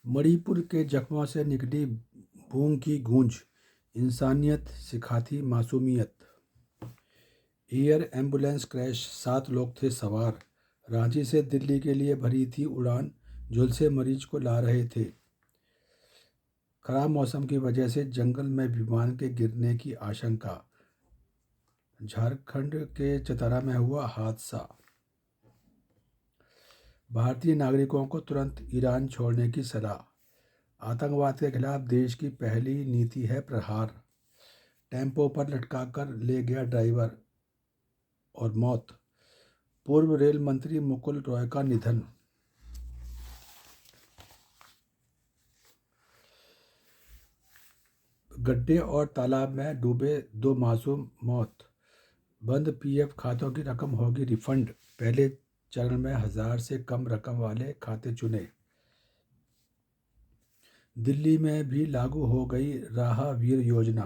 मणिपुर के जख्मों से निकली बूंद की गूंज, इंसानियत सिखाती मासूमियत। एयर एम्बुलेंस क्रैश, 7 लोग थे सवार। रांची से दिल्ली के लिए भरी थी उड़ान, झुलसे मरीज को ला रहे थे। खराब मौसम की वजह से जंगल में विमान के गिरने की आशंका। झारखंड के चतरा में हुआ हादसा। भारतीय नागरिकों को तुरंत ईरान छोड़ने की सलाह। आतंकवाद के खिलाफ देश की पहली नीति है प्रहार। टेम्पो पर लटकाकर ले गया ड्राइवर और मौत। पूर्व रेल मंत्री मुकुल रॉय का निधन। गड्ढे और तालाब में डूबे 2 मासूम मौत। बंद पीएफ खातों की रकम होगी रिफंड। पहले चरण में 1000 से कम रकम वाले खाते चुने। दिल्ली में भी लागू हो गई राह वीर योजना।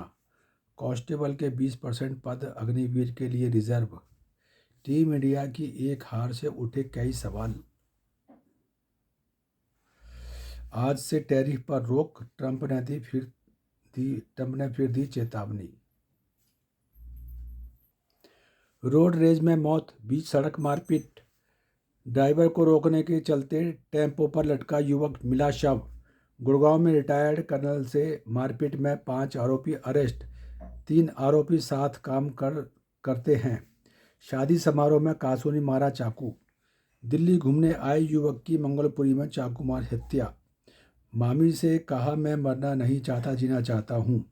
कांस्टेबल के 20% पद अग्निवीर के लिए रिजर्व। टीम इंडिया की एक हार से उठे कई सवाल। आज से टैरिफ पर रोक, ट्रंप ने फिर दी चेतावनी। रोड रेज में मौत, बीच सड़क मारपीट। ड्राइवर को रोकने के चलते टेम्पो पर लटका युवक, मिला शव। गुड़गांव में रिटायर्ड कर्नल से मारपीट में 5 आरोपी अरेस्ट। 3 आरोपी साथ काम करते हैं। शादी समारोह में कासूनी मारा चाकू। दिल्ली घूमने आए युवक की मंगलपुरी में चाकू मार हत्या। मामी से कहा, मैं मरना नहीं चाहता, जीना चाहता हूँ।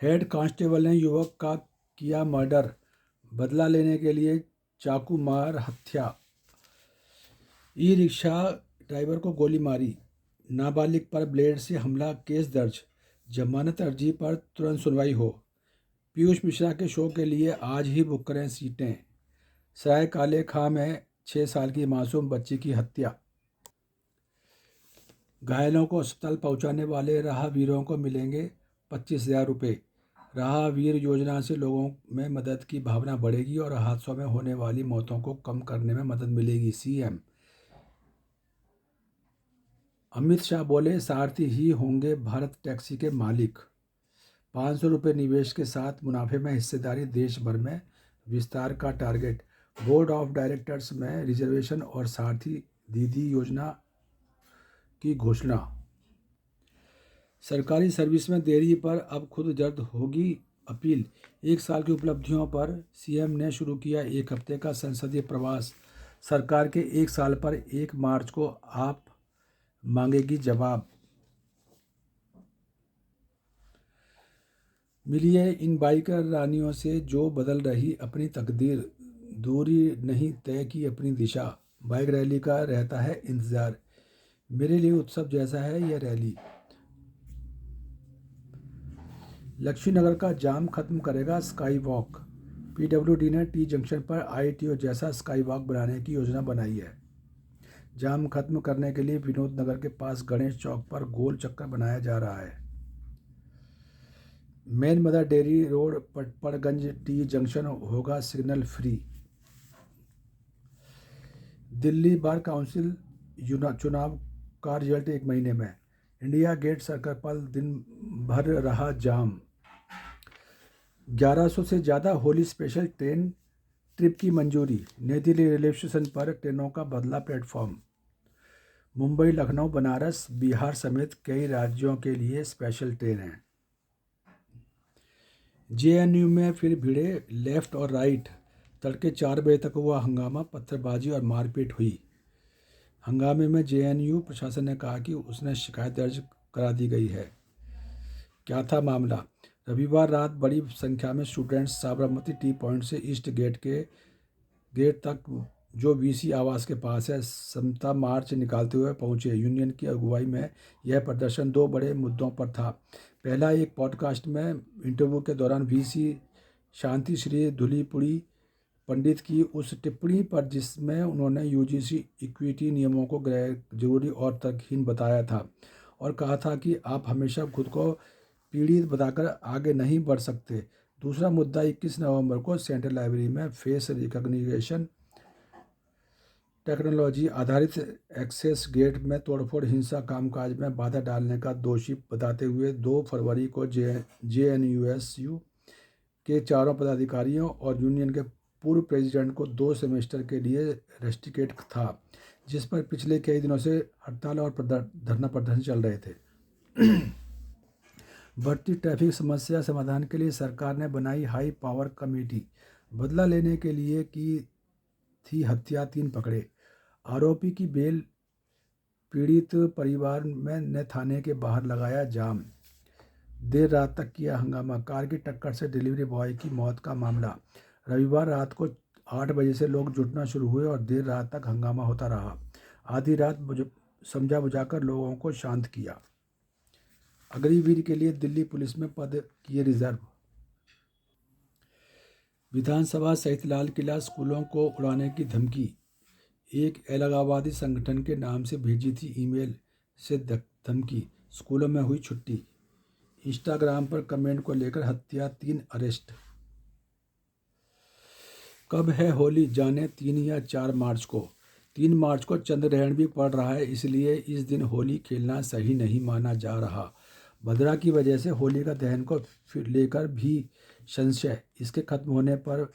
हेड कांस्टेबल ने युवक का किया मर्डर, बदला लेने के लिए चाकू मार हत्या। ई रिक्शा ड्राइवर को गोली मारी। नाबालिग पर ब्लेड से हमला, केस दर्ज। जमानत अर्जी पर तुरंत सुनवाई हो। पीयूष मिश्रा के शो के लिए आज ही बुक करें सीटें। सराय काले खां में 6 साल की मासूम बच्ची की हत्या। घायलों को अस्पताल पहुंचाने वाले राहगीरों को मिलेंगे 25,000 रुपये। राहगीर योजना से लोगों में मदद की भावना बढ़ेगी और हादसों में होने वाली मौतों को कम करने में मदद मिलेगी। सीएम अमित शाह बोले, सारथी ही होंगे भारत टैक्सी के मालिक। 500 रुपये निवेश के साथ मुनाफे में हिस्सेदारी, देश भर में विस्तार का टारगेट। बोर्ड ऑफ डायरेक्टर्स में रिजर्वेशन और सारथी दीदी योजना की घोषणा। सरकारी सर्विस में देरी पर अब खुद दर्ज होगी अपील। 1 साल की उपलब्धियों पर सीएम ने शुरू किया 1 हफ्ते का संसदीय प्रवास। सरकार के 1 साल पर 1 मार्च को आप मांगेगी जवाब। मिलिए इन बाइकर रानियों से जो बदल रही अपनी तकदीर। दूरी नहीं तय की अपनी दिशा। बाइक रैली का रहता है इंतज़ार। मेरे लिए उत्सव जैसा है यह रैली। लक्ष्मीनगर का जाम खत्म करेगा स्काई वॉक। पीडब्ल्यूडी ने टी जंक्शन पर आईटीओ जैसा स्काई वॉक बनाने की योजना बनाई है। जाम खत्म करने के लिए विनोद नगर के पास गणेश चौक पर गोल चक्कर बनाया जा रहा है। Main mother dairy road Patparganj T junction होगा signal free. Delhi bar council चुनाव का रिजल्ट 1 महीने में। इंडिया गेट सर्कल पर दिन भर रहा जाम। 1100 से ज़्यादा होली स्पेशल ट्रेन ट्रिप की मंजूरी। नई दिल्ली रेलवे स्टेशन पर ट्रेनों का बदला प्लेटफॉर्म। मुंबई, लखनऊ, बनारस, बिहार समेत कई राज्यों के लिए स्पेशल ट्रेन हैं। जेएनयू में फिर भिड़े लेफ्ट और राइट। तड़के 4 बजे तक हुआ हंगामा, पत्थरबाजी और मारपीट हुई। हंगामे में जेएनयू प्रशासन ने कहा कि उसने शिकायत दर्ज करा दी गई है। क्या था मामला? रविवार रात बड़ी संख्या में स्टूडेंट्स साबरमती टी पॉइंट से ईस्ट गेट तक, जो वीसी आवास के पास है, समता मार्च निकालते हुए पहुंचे। यूनियन की अगुवाई में यह प्रदर्शन 2 बड़े मुद्दों पर था। पहला, एक पॉडकास्ट में इंटरव्यू के दौरान वीसी शांति श्री धुलीपुड़ी पंडित की उस टिप्पणी पर जिसमें उन्होंने यूजीसी इक्विटी नियमों को गैर जरूरी और तर्कहीन बताया था और कहा था कि आप हमेशा खुद को पीड़ित बताकर आगे नहीं बढ़ सकते। दूसरा मुद्दा, 21 नवंबर को सेंट्रल लाइब्रेरी में फेस रिकग्निशन टेक्नोलॉजी आधारित एक्सेस गेट में तोड़फोड़ हिंसा कामकाज में बाधा डालने का दोषी बताते हुए 2 फरवरी को जेएनयूएसयू के चारों पदाधिकारियों और यूनियन के पूर्व प्रेसिडेंट को 2 सेमेस्टर के लिए रेस्ट्रिकेट था, जिस पर पिछले कई दिनों से हड़ताल और धरना प्रदर्शन चल रहे थे। बढ़ती ट्रैफिक समस्या समाधान के लिए सरकार ने बनाई हाई पावर कमेटी। बदला लेने के लिए की थी हत्या, 3 पकड़े। आरोपी की बेल, पीड़ित परिवार ने थाने के बाहर लगाया जाम। देर रात तक किया हंगामा, कार की टक्कर से डिलीवरी बॉय की मौत का मामला। रविवार रात को 8 बजे से लोग जुटना शुरू हुए और देर रात तक हंगामा होता रहा। आधी रात समझा बुझाकर लोगों को शांत किया। अग्निवीर के लिए दिल्ली पुलिस में पद किए रिजर्व। विधानसभा सहित लाल किला, स्कूलों को उड़ाने की धमकी। एक अलगाववादी संगठन के नाम से भेजी थी ईमेल से धमकी, स्कूलों में हुई छुट्टी। इंस्टाग्राम पर कमेंट को लेकर हत्या, 3 अरेस्ट। कब है होली, जाने 3 या 4 मार्च को। 3 मार्च को चंद्र ग्रहण भी पड़ रहा है, इसलिए इस दिन होली खेलना सही नहीं माना जा रहा। भद्रा की वजह से होली का दहन को लेकर भी संशय, इसके खत्म होने पर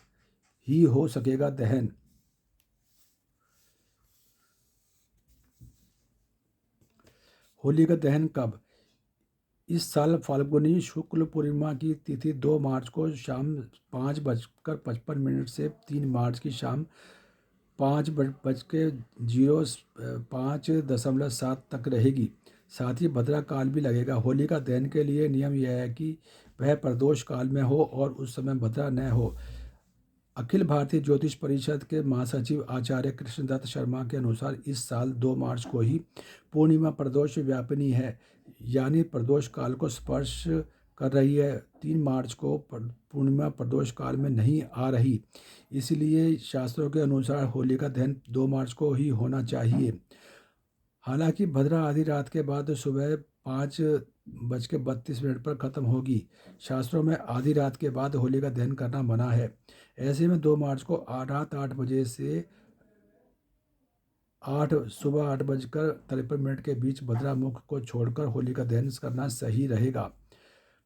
ही हो सकेगा दहन। होली का दहन कब? इस साल फाल्गुनी शुक्ल पूर्णिमा की तिथि 2 मार्च को शाम 5:55 से 3 मार्च की शाम 5:05:07 तक रहेगी। साथ ही भद्रा काल भी लगेगा। होली का दहन के लिए नियम यह है कि वह प्रदोष काल में हो और उस समय भद्रा न हो। अखिल भारतीय ज्योतिष परिषद के महासचिव आचार्य कृष्णदत्त शर्मा के अनुसार इस साल 2 मार्च को ही पूर्णिमा प्रदोष व्यापिनी है, यानी प्रदोष काल को स्पर्श कर रही है। 3 मार्च को पूर्णिमा प्रदोष काल में नहीं आ रही, इसलिए शास्त्रों के अनुसार होली का दहन 2 मार्च को ही होना चाहिए। हालांकि भद्रा आधी रात के बाद सुबह 5:32 पर ख़त्म होगी। शास्त्रों में आधी रात के बाद होली का दहन करना मना है। ऐसे में 2 मार्च को रात 8 बजे से सुबह 8:53 के बीच भद्रा मुख को छोड़कर होली का दहन करना सही रहेगा।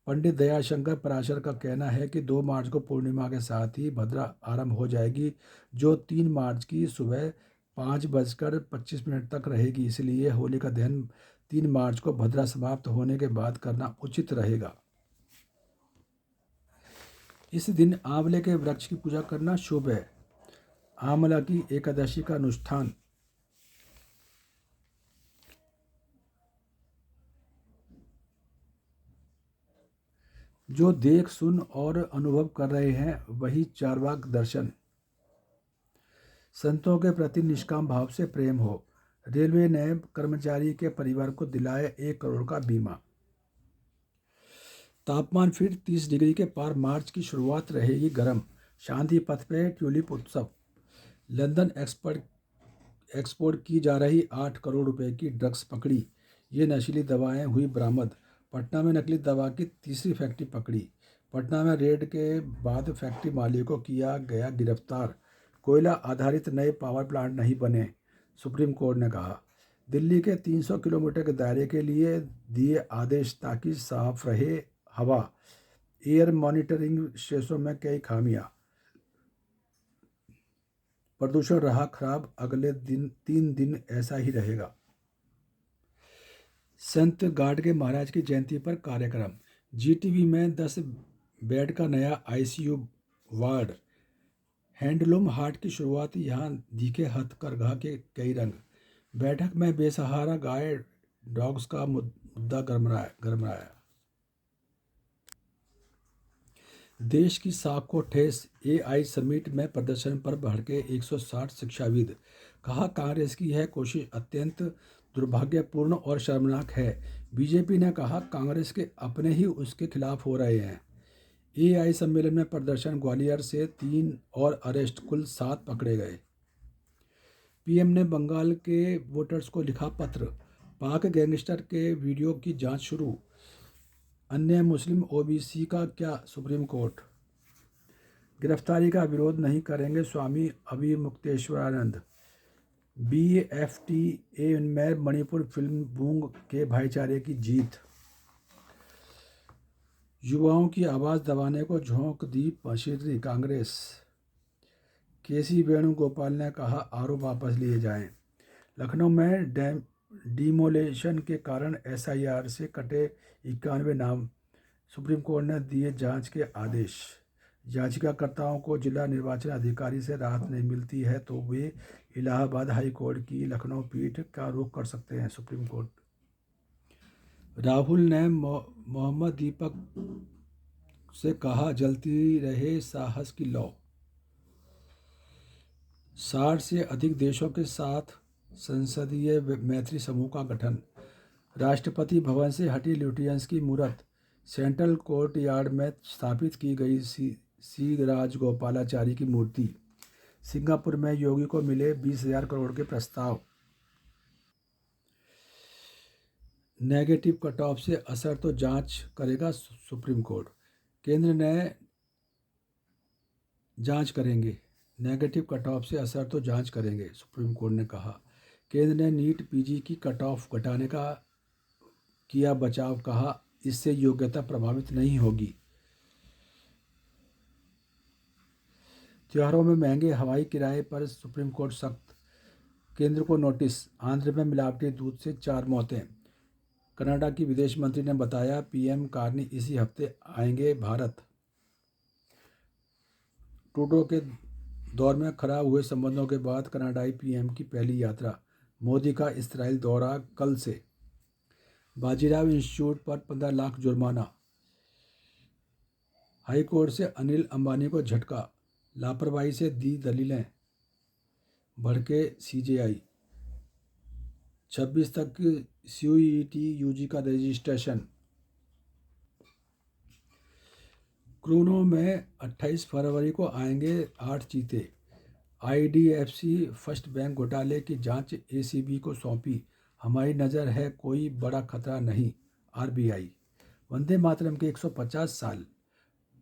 पंडित दयाशंकर पराशर का कहना है कि 2 मार्च को पूर्णिमा के साथ ही भद्रा आरंभ हो जाएगी, जो 3 मार्च की सुबह 5:25 तक रहेगी। इसलिए होली का दहन 3 मार्च को भद्रा समाप्त होने के बाद करना उचित रहेगा। इस दिन आंवले के वृक्ष की पूजा करना शुभ है। आंवला की एकादशी का अनुष्ठान। जो देख, सुन और अनुभव कर रहे हैं वही चार्वाक दर्शन। संतों के प्रति निष्काम भाव से प्रेम हो। रेलवे ने कर्मचारी के परिवार को दिलाया 1 करोड़ का बीमा। तापमान फिर 30 डिग्री के पार, मार्च की शुरुआत रहेगी गर्म। शांति पथ पे ट्यूलिप उत्सव। लंदन एक्सपोर्ट की जा रही 8 करोड़ रुपए की ड्रग्स पकड़ी। ये नशीली दवाएं हुई बरामद। पटना में नकली दवा की तीसरी फैक्ट्री पकड़ी। पटना में रेड के बाद फैक्ट्री मालिक को किया गया गिरफ्तार। कोयला आधारित नए पावर प्लांट नहीं बने, सुप्रीम कोर्ट ने कहा। दिल्ली के 300 किलोमीटर के दायरे के लिए दिए आदेश ताकि साफ रहे हवा। एयर मॉनिटरिंग स्टेशनों में कई खामियां। प्रदूषण रहा खराब, अगले 3 दिन ऐसा ही रहेगा। संत गाडगे महाराज की जयंती पर कार्यक्रम। जीटीबी में 10 बेड का नया आईसीयू वार्ड। हैंडलूम हाट की शुरुआत, यहाँ दिखे हथकरघा के कई रंग। बैठक में बेसहारा गाय डॉग्स का मुद्दा गरमाया। देश की साख को ठेस, एआई समिट में प्रदर्शन पर भड़के 160 शिक्षाविद। कहा कांग्रेस की यह कोशिश अत्यंत दुर्भाग्यपूर्ण और शर्मनाक है। बीजेपी ने कहा कांग्रेस के अपने ही उसके खिलाफ हो रहे हैं। एआई सम्मेलन में प्रदर्शन, ग्वालियर से 3 और अरेस्ट, कुल 7 पकड़े गए। पीएम ने बंगाल के वोटर्स को लिखा पत्र, पाक गैंगस्टर के वीडियो की जांच शुरू। अन्य मुस्लिम ओबीसी का क्या, सुप्रीम कोर्ट। गिरफ्तारी का विरोध नहीं करेंगे स्वामी अभिमुक्तेश्वरानंद। BFTA में मणिपुर फिल्म बूंग के भाईचारे की जीत। युवाओं की आवाज़ दबाने को झोंक दी शीर्षी कांग्रेस। केसी वेणुगोपाल ने कहा आरोप वापस लिए जाएं। लखनऊ में डिमोलेशन के कारण SIR से कटे 91 नाम, सुप्रीम कोर्ट ने दिए जांच के आदेश। याचिकाकर्ताओं को जिला निर्वाचन अधिकारी से राहत नहीं मिलती है तो वे इलाहाबाद हाई कोर्ट की लखनऊ पीठ का रुख कर सकते हैं, सुप्रीम कोर्ट। राहुल ने मोहम्मद दीपक से कहा जलती रहे साहस की लौ। 60 से अधिक देशों के साथ संसदीय मैत्री समूह का गठन। राष्ट्रपति भवन से हटी ल्यूटियंस की मूर्त। सेंट्रल कोर्ट यार्ड में स्थापित की गई सी राजगोपालाचारी की मूर्ति। सिंगापुर में योगी को मिले 20,000 करोड़ के प्रस्ताव। नेगेटिव कट ऑफ से असर तो जांच करेगा सुप्रीम कोर्ट। केंद्र ने जांच करेंगे। नेगेटिव कट ऑफ से असर तो जांच करेंगे, सुप्रीम कोर्ट ने कहा। केंद्र ने नीट PG की कट ऑफ घटाने का किया बचाव, कहा इससे योग्यता प्रभावित नहीं होगी। त्योहारों में महंगे हवाई किराए पर सुप्रीम कोर्ट सख्त। केंद्र को नोटिस। आंध्र में मिलावटी दूध से 4 मौतें। कनाडा की विदेश मंत्री ने बताया PM कार्नी इसी हफ्ते आएंगे भारत। ट्रूडो के दौर में खराब हुए संबंधों के बाद कनाडाई PM की पहली यात्रा। मोदी का इस्राइल दौरा कल से। बाजीराव इंस्टीट्यूट पर 15 लाख जुर्माना। हाई कोर्ट से अनिल अंबानी को झटका, लापरवाही से दी दलीलें, भड़के CJI। 26 तक CUET UG का रजिस्ट्रेशन। क्रूनो में 28 फरवरी को आएंगे 8 चीते। IDFC फर्स्ट बैंक घोटाले की जांच ACB को सौंपी। हमारी नज़र है कोई बड़ा खतरा नहीं, RBI। वंदे मातरम के 150 साल।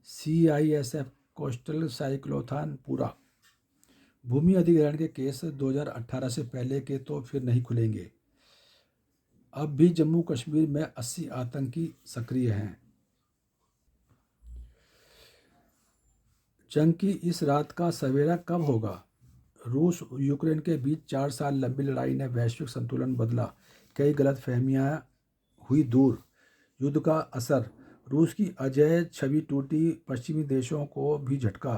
CISF कोस्टल साइक्लोथॉन पूरा। भूमि अधिग्रहण के केस 2018 से पहले के तो फिर नहीं खुलेंगे। अब भी जम्मू कश्मीर में 80 आतंकी सक्रिय हैं। जंग की इस रात का सवेरा कब होगा? रूस यूक्रेन के बीच 4 साल लंबी लड़ाई ने वैश्विक संतुलन बदला, कई गलतफहमियां हुई दूर। युद्ध का असर। रूस की अजेय छवि टूटी, पश्चिमी देशों को भी झटका।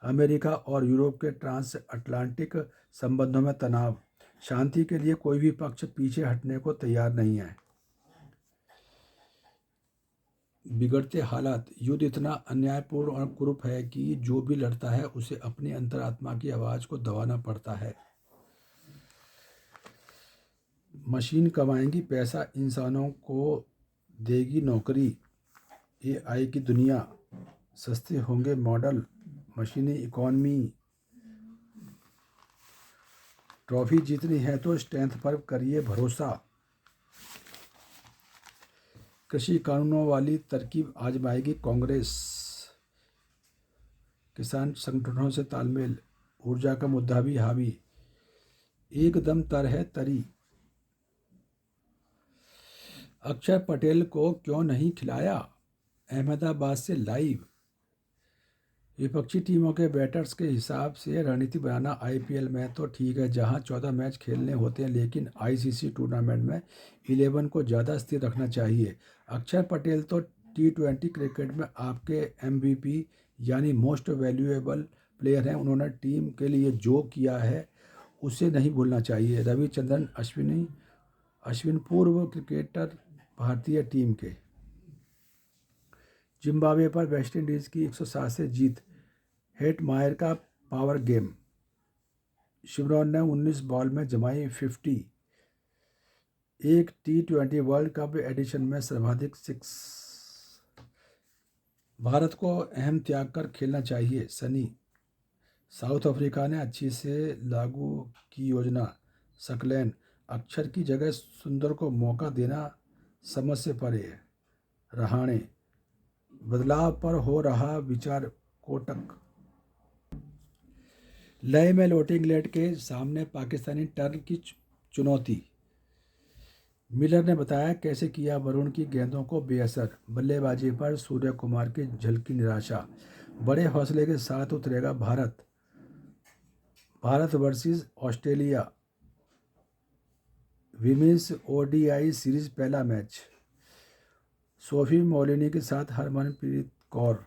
अमेरिका और यूरोप के ट्रांस अटलांटिक संबंधों में तनाव। शांति के लिए कोई भी पक्ष पीछे हटने को तैयार नहीं है। बिगड़ते हालात। युद्ध इतना अन्यायपूर्ण और कुरूप है कि जो भी लड़ता है उसे अपनी अंतरात्मा की आवाज़ को दबाना पड़ता है। मशीन कमाएंगी पैसा, इंसानों को देगी नौकरी। AI की दुनिया। सस्ते होंगे मॉडल। मशीनी इकॉनमी। ट्रॉफी जीतनी है तो स्ट्रेंथ पर करिए भरोसा। कृषि कानूनों वाली तरकीब आजमाएगी कांग्रेस। किसान संगठनों से तालमेल। ऊर्जा का मुद्दा भी हावी। एकदम तर है तरी। अक्षर पटेल को क्यों नहीं खिलाया? अहमदाबाद से लाइव। विपक्षी टीमों के बैटर्स के हिसाब से रणनीति बनाना IPL में तो ठीक है, जहां 14 मैच खेलने होते हैं, लेकिन ICC टूर्नामेंट में 11 को ज़्यादा स्थिर रखना चाहिए। अक्षर पटेल तो T20 क्रिकेट में आपके MVP यानी मोस्ट वैल्यूएबल प्लेयर हैं। उन्होंने टीम के लिए जो किया है उसे नहीं भूलना चाहिए। रविचंद्रन अश्विन पूर्व क्रिकेटर भारतीय टीम के। जिम्बाब्वे पर वेस्टइंडीज़ की 107 से जीत। हेटमायर का पावर गेम। शिमरॉन ने 19 बॉल में जमाई 50। एक T20 वर्ल्ड कप एडिशन में सर्वाधिक 6। भारत को अहम त्याग कर खेलना चाहिए, सनी। साउथ अफ्रीका ने अच्छी से लागू की योजना। सकलैन। अक्षर की जगह सुंदर को मौका देना समझ से परे है। रहाणे। बदलाव पर हो रहा विचार कोटक। लय में लौटे इंग्लैंड के सामने पाकिस्तानी टर्न की चुनौती। मिलर ने बताया कैसे किया वरुण की गेंदों को बेअसर, बल्लेबाजी पर सूर्य कुमार की झलकी निराशा। बड़े हौसले के साथ उतरेगा Bharat. Bharat versus Australia women's ODI series पहला मैच। सोफी मौलिनी के साथ हरमनप्रीत कौर।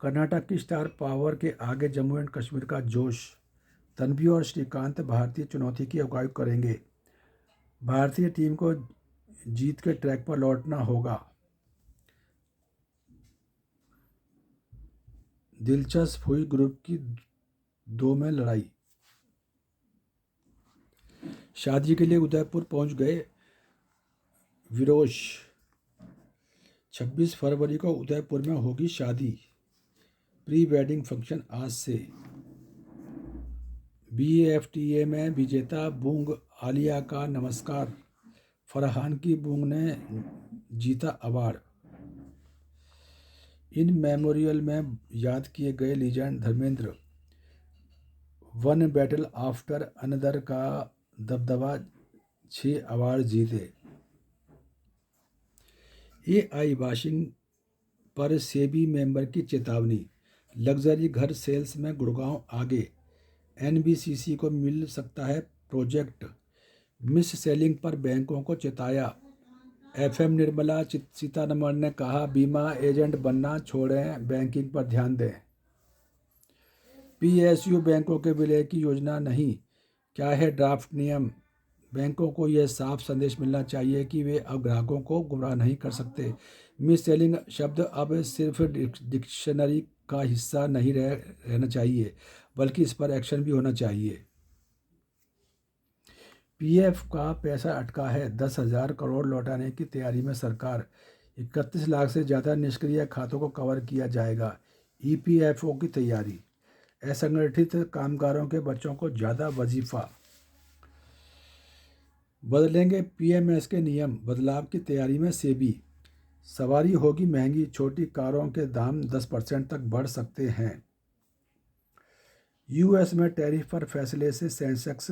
कर्नाटक की स्टार पावर के आगे जम्मू एंड कश्मीर का जोश। तन्वी और श्रीकांत भारतीय चुनौती की अगुवाई करेंगे। भारतीय टीम को जीत के ट्रैक पर लौटना होगा। दिलचस्प हुई ग्रुप की 2 में लड़ाई। शादी के लिए उदयपुर पहुंच गए विरोश। 26 फरवरी को उदयपुर में होगी शादी। प्री वेडिंग फंक्शन आज से। BAFTA में विजेता बूंग आलिया का नमस्कार। फरहान की बूंग ने जीता अवार्ड। इन मेमोरियल में याद किए गए legend Dharmendra. One battle after another का दबदबा 6 अवार्ड जीते। AI वॉशिंग पर सेबी मेंबर की चेतावनी। लग्जरी घर सेल्स में गुड़गांव आगे। NBCC को मिल सकता है प्रोजेक्ट। मिस सेलिंग पर बैंकों को चेताया। FM निर्मला सीतारमण ने कहा बीमा एजेंट बनना छोड़ें, बैंकिंग पर ध्यान दें। PSU बैंकों के विलय की योजना नहीं। क्या है ड्राफ्ट नियम। बैंकों को यह साफ संदेश मिलना चाहिए कि वे अब ग्राहकों को गुमराह नहीं कर सकते। मिस सेलिंग शब्द अब सिर्फ डिक्शनरी का हिस्सा नहीं रहना चाहिए, बल्कि इस पर एक्शन भी होना चाहिए। PF का पैसा अटका है। 10,000 करोड़ लौटाने की तैयारी में सरकार। 31 लाख से ज़्यादा निष्क्रिय खातों को कवर किया जाएगा। EPFO की तैयारी। असंगठित कामगारों के बच्चों को ज़्यादा वजीफा। बदलेंगे PMS के नियम। बदलाव की तैयारी में सेबी। सवारी होगी महंगी। छोटी कारों के दाम 10% तक बढ़ सकते हैं। US में टैरिफ पर फैसले से सेंसेक्स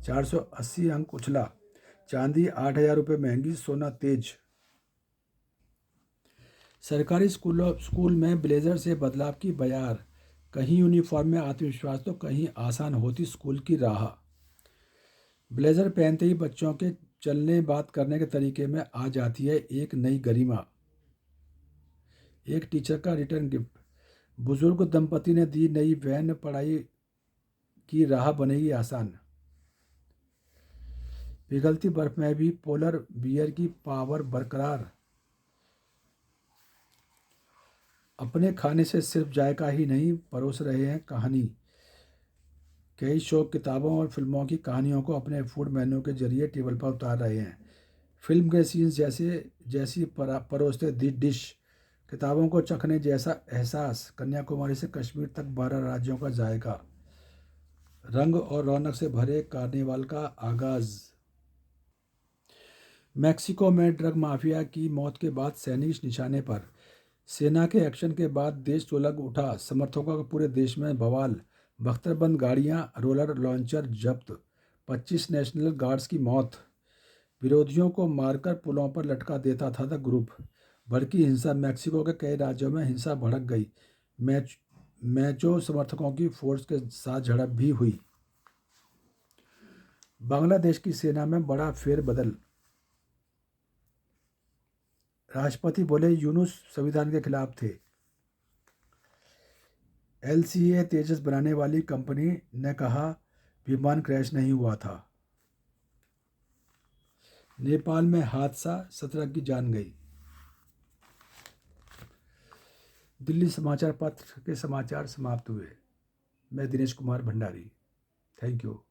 480 अंक उछला। चांदी 8,000 रुपये महंगी, सोना तेज। सरकारी स्कूल में ब्लेजर से बदलाव की बयार। कहीं यूनिफॉर्म में आत्मविश्वास तो कहीं आसान होती स्कूल की राह। ब्लेजर पहनते ही बच्चों के चलने बात करने के तरीके में आ जाती है एक नई गरिमा। एक टीचर का रिटर्न गिफ्ट। बुजुर्ग दंपति ने दी नई वैन, पढ़ाई की राह बनेगी आसान। पिघलती बर्फ में भी पोलर बियर की पावर बरकरार। अपने खाने से सिर्फ जायका ही नहीं परोस रहे हैं कहानी। कई शो किताबों और फिल्मों की कहानियों को अपने फूड मेन्यू के जरिए टेबल पर उतार रहे हैं। फिल्म के सीन्स जैसी परोसते डिश। किताबों को चखने जैसा एहसास। कन्याकुमारी से कश्मीर तक 12 राज्यों का जायका। रंग और रौनक से भरे कार्निवाल का आगाज। मैक्सिको में ड्रग माफिया की मौत के बाद सैनिक निशाने पर। सेना के एक्शन के बाद देश सुलग उठा। समर्थकों का पूरे देश में बवाल। बख्तरबंद गाड़ियां, रोलर लॉन्चर जब्त। 25 नेशनल गार्ड्स की मौत। विरोधियों को मारकर पुलों पर लटका देता था ग्रुप। भड़की हिंसा। मैक्सिको के कई राज्यों में हिंसा भड़क गई। मैचो समर्थकों की फोर्स के साथ झड़प भी हुई। बांग्लादेश की सेना में बड़ा फेरबदल। राष्ट्रपति बोले यूनुस संविधान के खिलाफ थे। LCA तेजस बनाने वाली कंपनी ने कहा विमान क्रैश नहीं हुआ था। नेपाल में हादसा, 17 की जान गई। दिल्ली समाचार पत्र के समाचार समाप्त हुए। मैं दिनेश कुमार भंडारी। Thank you.